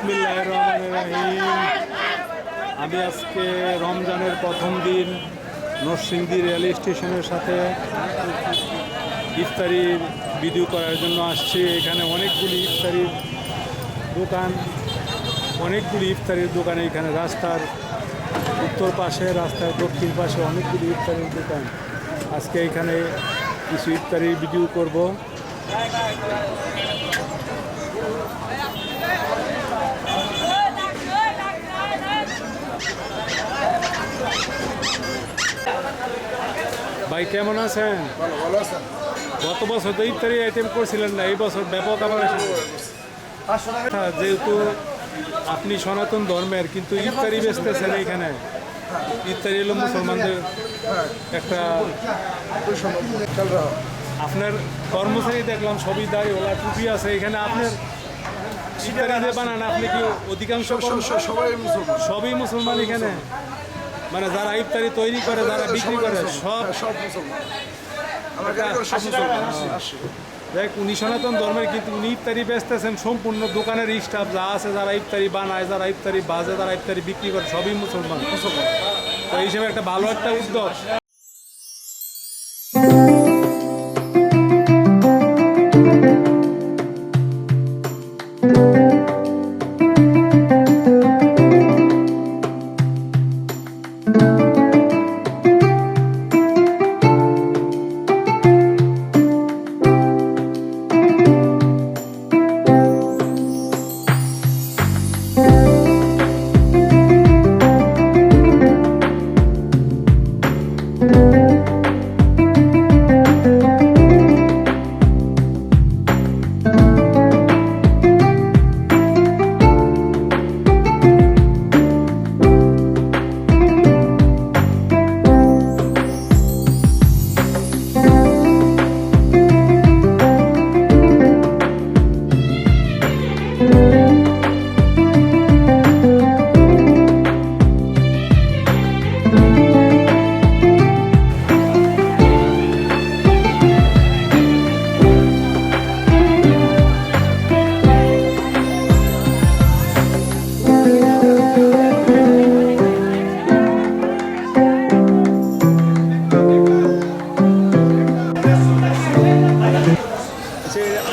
বিসমিল্লাহির রহমানির রহিম। আমি আজকে রমজানের প্রথম দিন নরসিংদী রেল স্টেশনের সাথে ইফতারির ভিডিও করার জন্য আসছি। এখানে অনেকগুলি ইফতারির দোকান, এখানে রাস্তার উত্তর পাশে, রাস্তার দক্ষিণ পাশে অনেকগুলি ইফতারির দোকান। আজকে এখানে কিছু ইফতারির ভিডিও করব। ভাই কেমন আছেন? ভালো আছেন? গত বছর তো ইফতারি আইটেম করছিলেন না, এই বছর ব্যাপক আবার যেহেতু আপনি সনাতন ধর্মের কিন্তু ইফতারি বেচতেছেন এইখানে, ইফতারি হলো মুসলমানদের একটা। আপনার কর্মচারী দেখলাম সবই দাঁড়ি ওলা টুপি আছে, এখানে আপনার ইফতারি যে বানান আপনি কি অধিকাংশ সবই মুসলমান এখানে? মানে যারা ইফতারি তৈরি করে, যারা বিক্রি করে সব দেখ, উনি সনাতন ধর্মের কিন্তু উনি ইফতারি বেচতেছেন, সম্পূর্ণ দোকানের স্টাফ যা আছে, যারা ইফতারি বানায়, যারা ইফতারি বাজে, যারা ইফতারি বিক্রি করে সবই মুসলমান। তো এই হিসেবে একটা ভালো একটা উদ্যোগ।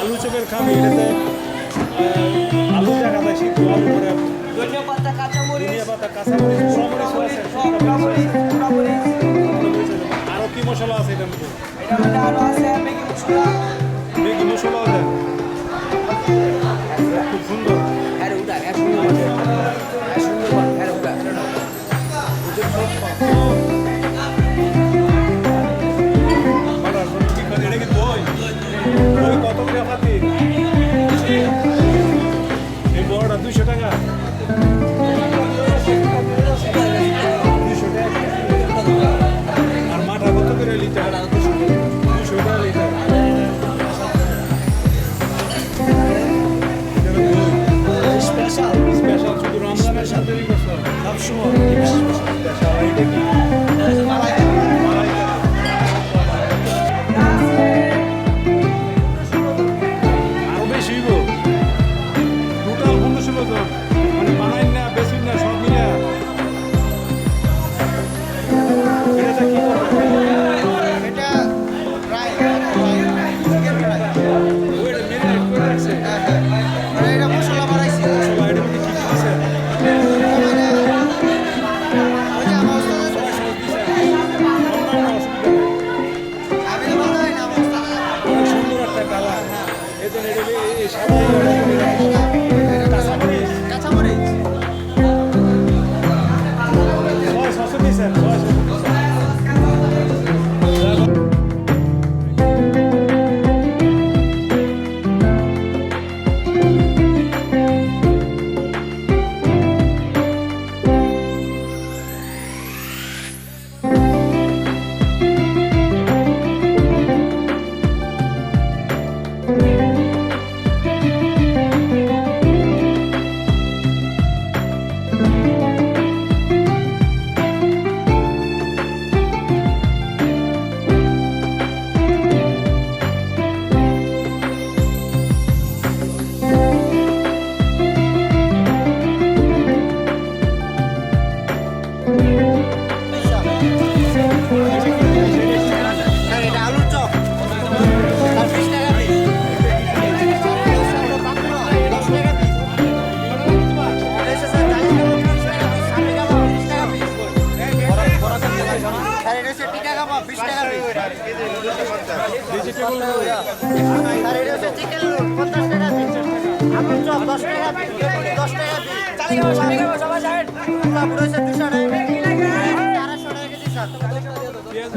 আলু চপের খামি, এটাতে আলু দেখা যায়, সিদ্ধ আলু করে, ধনিয়া পাতা, কাঁচামরিচ, আরো কি মশলা আছে এটার মধ্যে? ম্যাগি মশলাও দেন, খুব সুন্দর। এটা কি দই? দই কত করে পাতি? এই বড়টা 200 টাকা। 200 টাকা। আর মাঠা কত করে লিটার? 200 টাকা লিটার। স্পেশাল শুধু রমজানের সাথে সবসময় স্পেশাল। এটা কি? মানে বানাই না, বেশি না, সব মিলে এটা কি করবে? এটা ফ্রাই, চিকেন ফ্রাই। ওইটা মেরিনেট করে রাখছে। মানে এটা মশলা বানাইছে। মশলা এটা কি কি দিছে? ওই যে আমার ওস্তাদ সবাই দিছে। আমি তো বলতে না ওস্তাদ। অনেক সুন্দর একটা কালার। এজন্য এটা এই সাদা 10 টাকা পিস 10 টাকা পিস কাপড় হচ্ছে 200 টাকা 400 টাকা কেজি স্যার পেঁয়াজ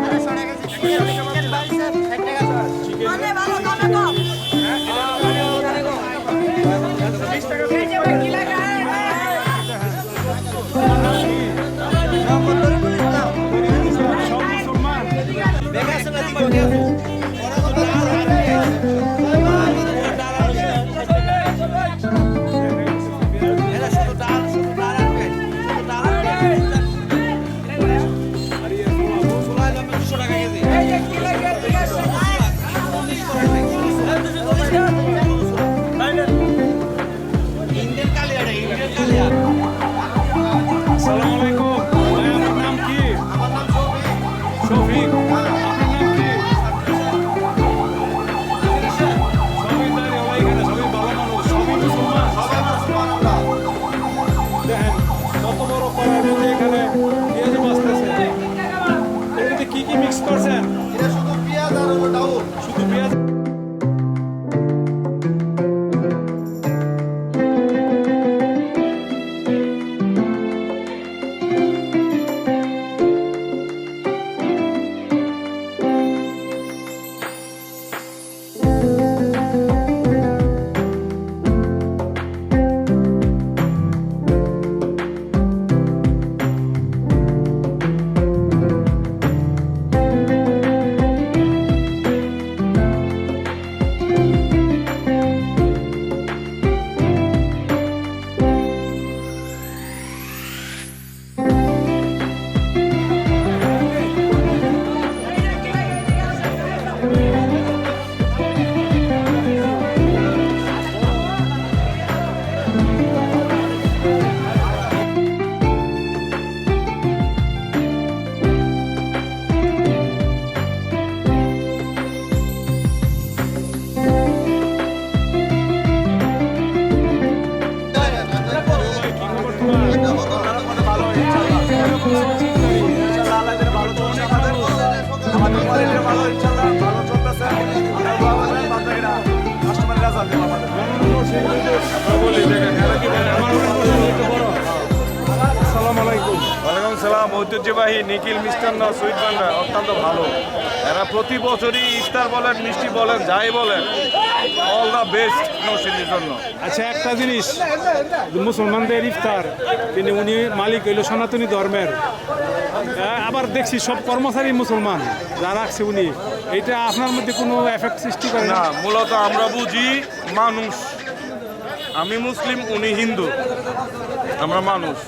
400 টাকা কেজি চিকেন বাইশ 60 টাকা মানে ভালো দামে কম ঐতিহ্যবাহী নিখিল মিষ্টান্ন সুইট ভান্ডার অত্যন্ত ভালো। এরা প্রতি বছরই ইফতার বলেন, মিষ্টি বলেন, যাই বলেন, অল দ্য বেস্ট নৌশিল্ডির জন্য। আচ্ছা, একটা জিনিস, মুসলমানদের ইফতার তিনি উনি মালিক হইল সনাতনী ধর্মের, আবার দেখছি সব কর্মচারী মুসলমান যা রাখছে উনি, এটা আপনার মধ্যে কোনো এফেক্ট সৃষ্টি করে না? মূলত আমরা বুঝি মানুষ, আমি মুসলিম, উনি হিন্দু, আমরা মানুষ।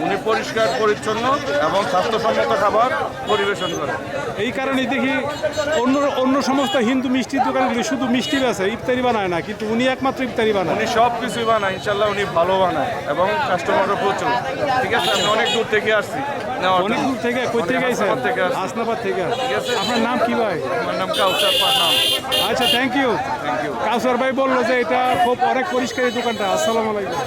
উনি পরিষ্কার পরিচ্ছন্ন এবং স্বাস্থ্যসম্মত খাবার পরিবেশন করে। এই কারণে দেখি অন্য সমস্ত হিন্দু মিষ্টির দোকানগুলি শুধু মিষ্টি বেছে, ইফতারি বানায় না, কিন্তু উনি একমাত্র ইফতারি বানায়। উনি সব কিছুই বানায়, ইনশাল্লাহ উনি ভালো বানায় এবং কাস্টমারও প্রচুর। ঠিক আছে, আমি অনেক দূর থেকে আসছি। অনেক দূর থেকে? কই থেকে আইছেন? হাসনাবাদ থেকে। ঠিক আছে, আপনার নাম কি ভাই? আমার নাম কাউসার পাঠান। আচ্ছা, থ্যাংক ইউ। কাউসার ভাই বললো যে এটা খুব অনেক পরিষ্কার এই দোকানটা। আসসালামু আলাইকুম।